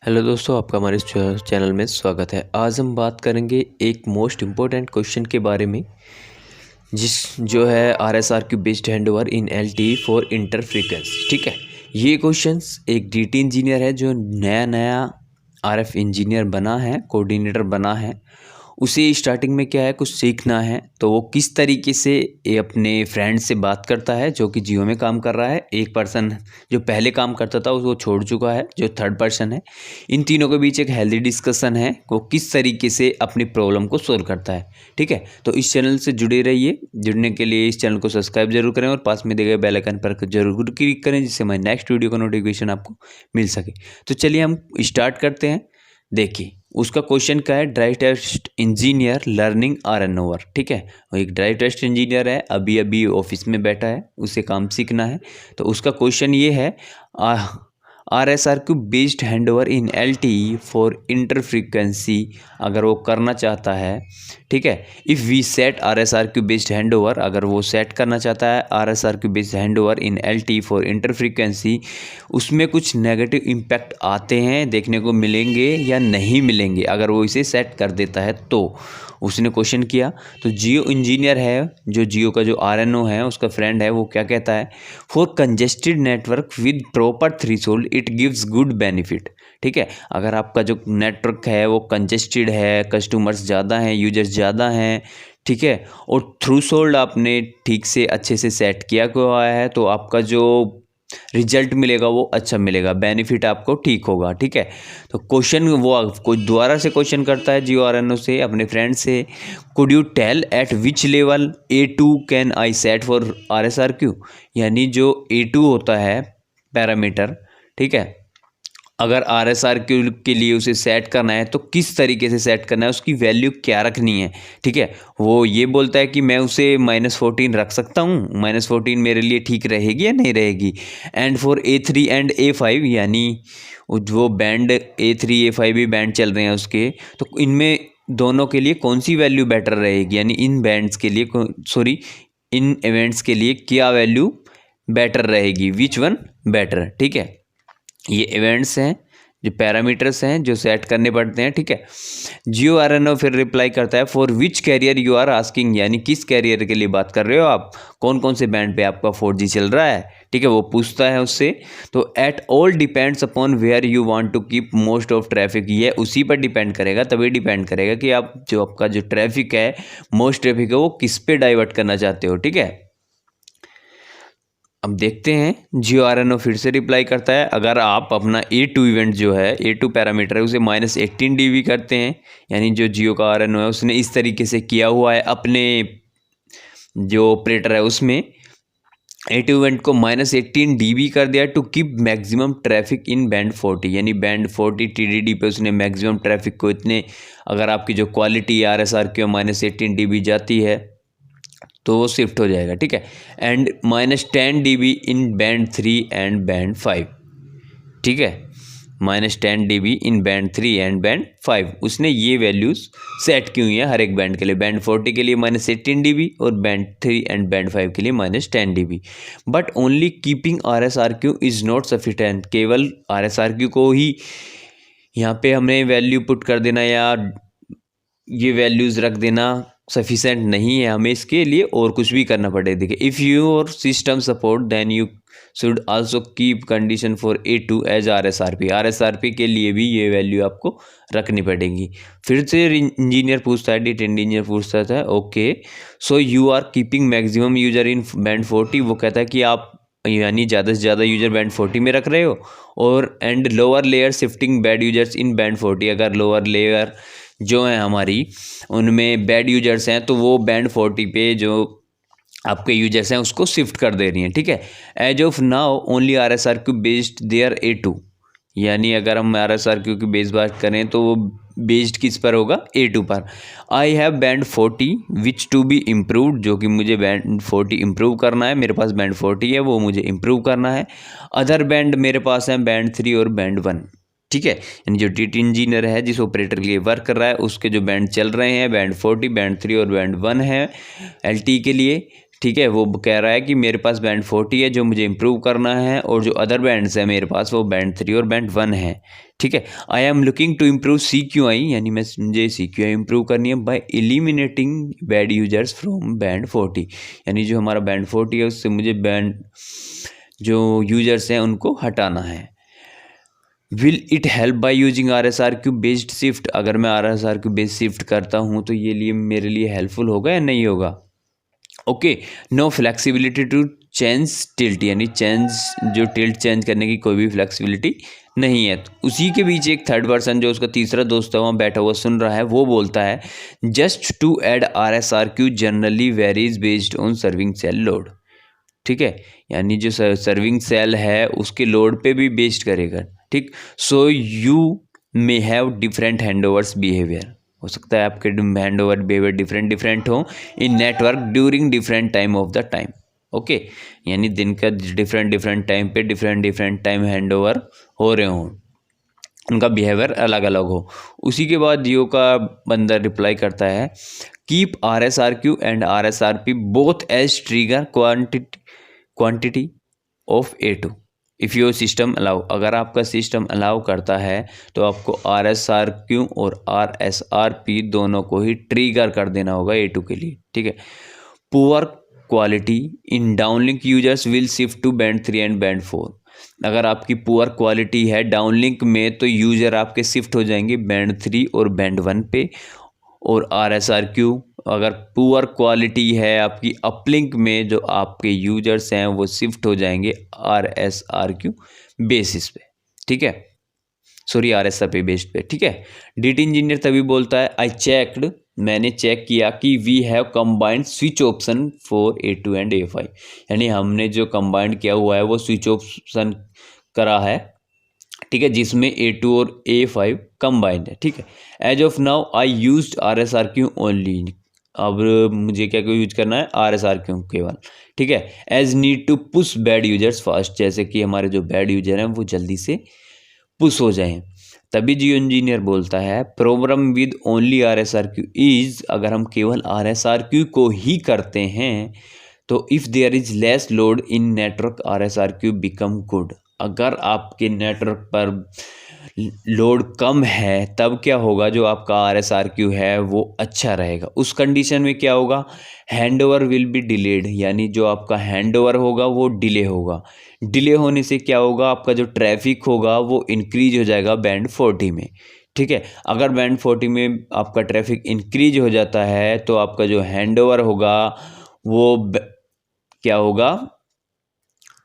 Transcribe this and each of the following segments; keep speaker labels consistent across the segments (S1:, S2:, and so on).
S1: Hello दोस्तों, आपका हमारे इस चैनल में स्वागत है। आज हम बात करेंगे एक मोस्ट इम्पोर्टेंट क्वेश्चन के बारे में जो है RSRQ based handover in LTE for inter frequency. ठीक है, ये क्वेश्चंस एक DT इंजीनियर है जो नया RF इंजीनियर बना है, कोऑर्डिनेटर बना है, उसे स्टार्टिंग में क्या है कुछ सीखना है, तो वो किस तरीके से ये अपने फ्रेंड से बात करता है जो कि जियो में काम कर रहा है। एक पर्सन जो पहले काम करता था वो छोड़ चुका है, जो थर्ड पर्सन है। इन तीनों के बीच एक हेल्दी डिस्कशन है, वो किस तरीके से अपनी प्रॉब्लम को सोल्व करता है। ठीक है, तो इस चैनल से जुड़े रहिए। जुड़ने के लिए इस चैनल को सब्सक्राइब जरूर करें और पास में दिए गए बेल आइकन पर जरूर क्लिक करें, जिससे हमारी नेक्स्ट वीडियो का नोटिफिकेशन आपको मिल सके। तो चलिए हम स्टार्ट करते हैं। देखिए उसका क्वेश्चन क्या है, drive test engineer learning RN over. ठीक है, वो एक ड्राइव टेस्ट इंजीनियर है, अभी ऑफिस में बैठा है, उसे काम सीखना है। तो उसका क्वेश्चन ये है, RSRQ based handover in LTE for inter frequency अगर वो करना चाहता है। ठीक है, if we set RSRQ based handover, अगर वो सेट करना चाहता है RSRQ based handover in LTE for inter frequency, उसमें कुछ नेगेटिव इम्पैक्ट आते हैं, देखने को मिलेंगे या नहीं मिलेंगे अगर वो इसे सेट कर देता है। तो उसने क्वेश्चन किया, तो जियो इंजीनियर है, जो जियो का जो RNO है उसका फ्रेंड है, वो क्या कहता है, for congested network with proper threshold it gives good benefit. ठीक है, अगर आपका जो नेटवर्क है वो कंजेस्टेड है, कस्टमर्स ज़्यादा हैं, यूजर्स ज़्यादा हैं, ठीक है, और थ्रेशोल्ड आपने ठीक से अच्छे से सेट किया हुआ है, तो आपका जो रिजल्ट मिलेगा वो अच्छा मिलेगा, बेनिफिट आपको ठीक होगा। ठीक है, तो क्वेश्चन वो कोई दोबारा से क्वेश्चन करता है जियो RNO से, अपने फ्रेंड से, could you tell at which level A2 can I set for RSRQ। यानी जो A2 होता है पैरामीटर, ठीक है, अगर RSRQ के लिए उसे सेट करना है तो किस तरीके से सेट करना है, उसकी वैल्यू क्या रखनी है। ठीक है, वो ये बोलता है कि मैं उसे -14 रख सकता हूँ, -14 मेरे लिए ठीक रहेगी या नहीं रहेगी। And for A3 and A5, यानी जो बैंड A3 A5 भी बैंड चल रहे हैं उसके, तो इनमें दोनों के लिए कौन सी वैल्यू बेटर रहेगी, यानी इन बैंड्स के लिए इन इवेंट्स के लिए क्या वैल्यू बेटर रहेगी, विच वन बेटर। ठीक है, ये इवेंट्स हैं, जो पैरामीटर्स हैं जो सेट करने पड़ते हैं। ठीक है, जियो RNO फिर रिप्लाई करता है, for which carrier you are asking, यानी किस कैरियर के लिए बात कर रहे हो आप, कौन कौन से बैंड पे आपका 4G चल रहा है। ठीक है, वो पूछता है उससे। तो it all depends upon where you want to keep most of traffic, ये उसी पर डिपेंड करेगा, तभी डिपेंड करेगा कि आप जो आपका जो ट्रैफिक है, मोस्ट ट्रैफिक है, वो किस पे डाइवर्ट करना चाहते हो। ठीक है, अब देखते हैं जियो RNO फिर से रिप्लाई करता है, अगर आप अपना A2 इवेंट जो है, A2 पैरामीटर है, उसे -18 dB करते हैं, यानी जो जियो का RNO है उसने इस तरीके से किया हुआ है अपने जो ऑपरेटर है उसमें, A2 इवेंट को -18 dB कर दिया to keep maximum traffic in band 40, यानी बैंड 40 TDD पे उसने मैक्सिमम ट्रैफिक को इतने, अगर आपकी जो क्वालिटी RSRQ -18 dB जाती है तो वो शिफ्ट हो जाएगा। ठीक है, and -10 dB in band 3 and band 5। ठीक है, -10 dB in band 3 and band 5, उसने ये वैल्यूज़ सेट की हुई हैं हर एक बैंड के लिए। बैंड 40 के लिए -18 dB और बैंड 3 एंड बैंड 5 के लिए -10 dB। But only keeping RSRQ is not sufficient, केवल RSRQ को ही यहाँ पे हमें वैल्यू पुट कर देना या ये वैल्यूज़ रख देना सफिशेंट नहीं है, हमें इसके लिए और कुछ भी करना पड़ेगा। देखिए, if your system support then you should also keep condition for A2 as RSRP के लिए भी ये वैल्यू आपको रखनी पड़ेगी। फिर से इंजीनियर पूछता है, DT इंजीनियर पूछता था, okay so you are keeping maximum user in band 40, वो कहता है कि आप यानी ज़्यादा से ज़्यादा यूजर बैंड 40 में रख रहे हो, और and lower layer shifting bad users in band 40, अगर लोअर लेयर जो है हमारी उनमें बैड यूजर्स हैं तो वो बैंड 40 पे जो आपके यूजर्स हैं उसको शिफ्ट कर दे रही हैं। ठीक है, as of now only RSRQ based there A2, यानी अगर हम RSRQ की बेस बात करें तो वो बेस्ड किस पर होगा, A2 पर। I have band 40 which to be improved, जो कि मुझे बैंड 40 इम्प्रूव करना है, मेरे पास बैंड 40 है वो मुझे इम्प्रूव करना है। अदर बैंड मेरे पास हैं बैंड 3 और बैंड 1। ठीक है, यानी जो DT इंजीनियर है जिस ऑपरेटर के लिए वर्क कर रहा है उसके जो बैंड चल रहे हैं बैंड 40, बैंड 3 और बैंड 1 है LTE के लिए। ठीक है, वो कह रहा है कि मेरे पास बैंड 40 है जो मुझे इम्प्रूव करना है, और जो अदर बैंड्स है मेरे पास वो बैंड 3 और बैंड 1 है। ठीक है, I am looking to improve CQI, यानी मुझे CQI इम्प्रूव करनी है by eliminating bad users from band 40, यानी जो हमारा बैंड 40 है उससे मुझे बैंड जो यूजर्स हैं उनको हटाना है। Will it help by using RSRQ based shift, अगर मैं RSRQ बेस्ड शिफ्ट करता हूँ तो ये लिए मेरे लिए हेल्पफुल होगा या नहीं होगा। Okay, no flexibility to change tilt, यानी जो टिल्ट चेंज करने की कोई भी फ्लेक्सिबिलिटी नहीं है। तो उसी के बीच एक थर्ड पर्सन जो उसका तीसरा दोस्त है वहाँ बैठा हुआ सुन रहा है, वो बोलता है just to add RSRQ generally varies based on serving cell load. ठीक है, यानी जो सर्विंग सेल है उसके लोड पे भी बेस्ड करेगा। ठीक, so you may have different handovers behaviour, हो सकता है आपके हैंड ओवर बिहेवियर डिफरेंट हो in network during different time of the time. Okay, यानी दिन का डिफरेंट टाइम पे डिफरेंट टाइम हैंड ओवर हो रहे हों, उनका बिहेवियर अलग अलग हो। उसी के बाद जियो का बंदा रिप्लाई करता है keep RSRQ and RSRP both edge trigger quantity of A2 if your system allow, अगर आपका सिस्टम अलाउ करता है तो आपको RSRQ और RSRP दोनों को ही ट्रिगर कर देना होगा A2 के लिए। ठीक है, poor quality in downlink users will shift to band 3 and band 4, अगर आपकी पुअर क्वालिटी है डाउनलिंक में तो यूजर आपके शिफ्ट हो जाएंगे बैंड 3 और बैंड 1 पे, और RSRQ अगर पुअर क्वालिटी है आपकी अपलिंक में जो आपके यूजर्स हैं वो शिफ्ट हो जाएंगे RSRQ बेसिस पे। ठीक है, सॉरी RSRP बेस्ड पे। ठीक है, DT इंजीनियर तभी बोलता है आई चेक्ड, मैंने चेक किया कि we have combined switch option for A2 and A5, यानी हमने जो कंबाइंड किया हुआ है वो स्विच ऑप्शन करा है। ठीक है, जिसमें A2 और A5 कंबाइंड है। ठीक है, as of now I used RSRQ only, अब मुझे क्या यूज करना है RSRQ केवल। ठीक है, as need to push bad users fast, जैसे कि हमारे जो बैड यूजर हैं वो जल्दी से पुश हो जाएं। तभी जियो इंजीनियर बोलता है problem with only RSRQ is, अगर हम केवल RSRQ को ही करते हैं तो if there is less load in network RSRQ become good, अगर आपके नेटवर्क पर लोड कम है तब क्या होगा, जो आपका RSRQ है वो अच्छा रहेगा। उस कंडीशन में क्या होगा, हैंडओवर विल बी डिलेड, यानी जो आपका हैंडओवर होगा वो डिले होगा। डिले होने से क्या होगा, आपका जो ट्रैफिक होगा वो इंक्रीज हो जाएगा बैंड 40 में। ठीक है, अगर बैंड 40 में आपका ट्रैफिक इंक्रीज हो जाता है तो आपका जो हैंडओवर होगा वो क्या होगा,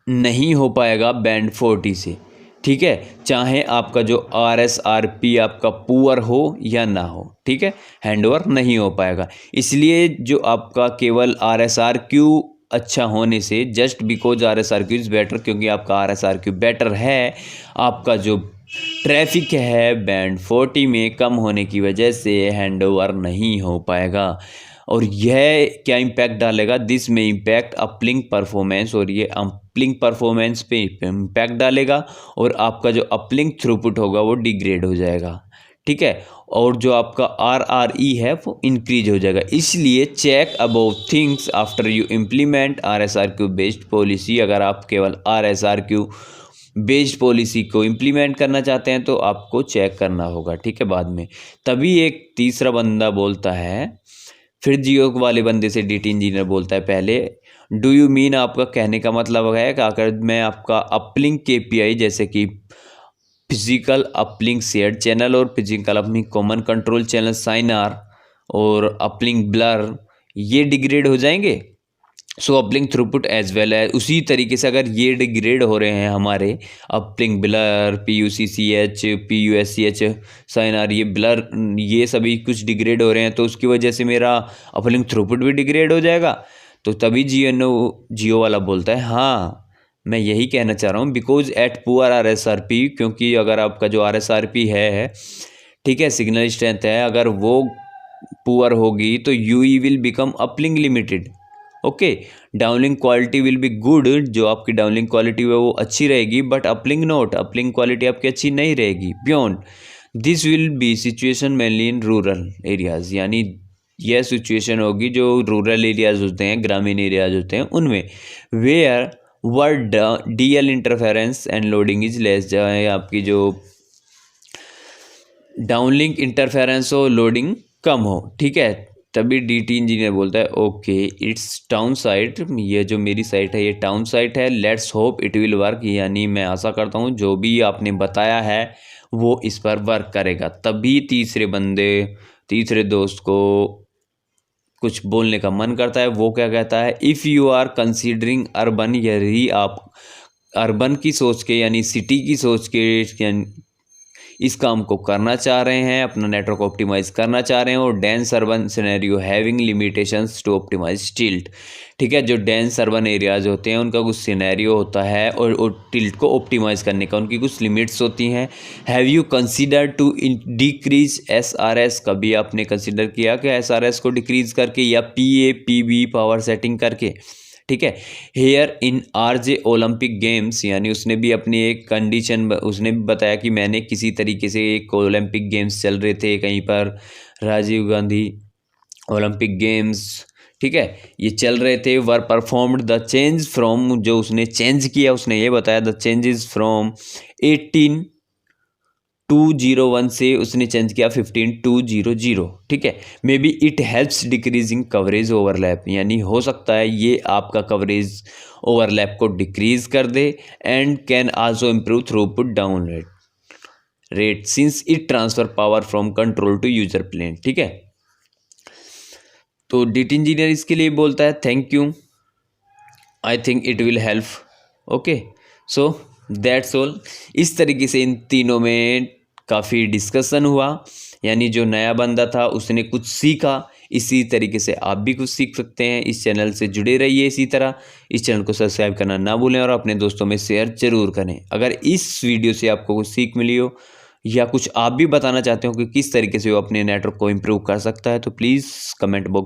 S1: नहीं हो पाएगा बैंड 40 से। ठीक है, चाहे आपका जो RSRP आपका पुअर हो या ना हो। ठीक है, हैंडओवर नहीं हो पाएगा, इसलिए जो आपका केवल RSRQ अच्छा होने से, just because RSRQ is better, क्योंकि आपका RSRQ बेटर है, आपका जो ट्रैफिक है बैंड 40 में कम होने की वजह से हैंडओवर नहीं हो पाएगा। और यह क्या इम्पैक्ट डालेगा, दिस में इम्पैक्ट अपलिंक परफॉर्मेंस, और ये अपलिंक परफॉर्मेंस पे इम्पैक्ट डालेगा और आपका जो अपलिंक थ्रूपुट होगा वो डिग्रेड हो जाएगा। ठीक है, और जो आपका RRE है वो इंक्रीज हो जाएगा। इसलिए check about things after you implement RSRQ based policy, अगर आप केवल RSRQ बेस्ड पॉलिसी को इम्प्लीमेंट करना चाहते हैं तो आपको चेक करना होगा। ठीक है, बाद में तभी एक तीसरा बंदा बोलता है, फिर जियो वाले बंदे से DT इंजीनियर बोलता है पहले, डू यू मीन, आपका कहने का मतलब है कि अगर मैं आपका अपलिंक KPI जैसे कि फिजिकल अपलिंक शेयर्ड चैनल और physical uplink common control channel signer और अपलिंक ब्लर ये डिग्रेड हो जाएंगे, सो अपलिंक थ्रूपुट एज वेल है। उसी तरीके से अगर ये डिग्रेड हो रहे हैं हमारे uplink blur PUCCH PUSCH signer, ये ब्लर ये सभी कुछ डिग्रेड हो रहे हैं तो उसकी वजह से मेरा अपलिंक थ्रूपुट भी डिग्रेड हो जाएगा। तो तभी जियो वाला बोलता है हाँ मैं यही कहना चाह रहा हूँ, बिकॉज एट पुअर RSRP, क्योंकि अगर आपका जो RSRP है, ठीक है, सिग्नल स्ट्रेंथ है, अगर वो पुअर होगी तो UE will become uplink limited. Okay, downlink quality will be good, जो आपकी डाउनलिंक क्वालिटी है वो अच्छी रहेगी, but uplink note, uplink quality आपकी अच्छी नहीं रहेगी। Beyond this will be situation mainly in rural areas, यानी यह सिचुएशन होगी जो रूरल एरियाज होते हैं, ग्रामीण एरियाज होते हैं उनमें, where word DL interference and loading is less, जहाँ आपकी जो डाउनलिंक इंटरफेरेंस हो, लोडिंग कम हो, ठीक है। तभी डीटी इंजीनियर बोलता है ओके इट्स टाउन साइट, ये जो मेरी साइट है ये टाउन साइट है, let's hope it will work, यानी मैं आशा करता हूँ जो भी आपने बताया है वो इस पर वर्क करेगा। तभी तीसरे दोस्त को कुछ बोलने का मन करता है। वो क्या कहता है, if you are considering urban, यदि आप अर्बन की सोच के यानी सिटी की सोच के इस काम को करना चाह रहे हैं, अपना नेटवर्क ऑप्टिमाइज करना चाह रहे हैं, और dense urban scenario having limitations to optimise tilt, ठीक है। जो डेंस अर्बन एरियाज होते हैं उनका कुछ सिनेरियो होता है और टिल्ट को ऑप्टिमाइज करने का उनकी कुछ लिमिट्स होती हैं। Have you consider to decrease SRS, कभी आपने कंसीडर किया कि SRS को डिक्रीज करके या PAPB पावर सेटिंग करके, ठीक है। Here in RJ Olympic games, यानी उसने भी अपनी एक कंडीशन, उसने भी बताया कि मैंने किसी तरीके से एक ओलंपिक गेम्स चल रहे थे कहीं पर, राजीव गांधी ओलंपिक गेम्स, ठीक है, ये चल रहे थे, वर परफॉर्म्ड द चेंज फ्रॉम, जो उसने चेंज किया उसने ये बताया द चेंजेस फ्रॉम 18,201 से उसने चेंज किया 15,200, ठीक है। May be it helps decreasing coverage overlap, यानी हो सकता है ये आपका कवरेज ओवरलैप को डिक्रीज कर दे, and can also improve throughput down rate since it transfer power from control to user plane, ठीक है। तो डीटी इंजीनियर इसके लिए बोलता है thank you, I think it will help, okay, so that's all. इस तरीके से इन तीनों में काफ़ी डिस्कशन हुआ, यानी जो नया बंदा था उसने कुछ सीखा, इसी तरीके से आप भी कुछ सीख सकते हैं। इस चैनल से जुड़े रहिए इसी तरह, इस चैनल को सब्सक्राइब करना ना भूलें और अपने दोस्तों में शेयर जरूर करें। अगर इस वीडियो से आपको कुछ सीख मिली हो या कुछ आप भी बताना चाहते हो कि किस तरीके से वो अपने नेटवर्क को इम्प्रूव कर सकता है, तो प्लीज़ कमेंट बॉक्स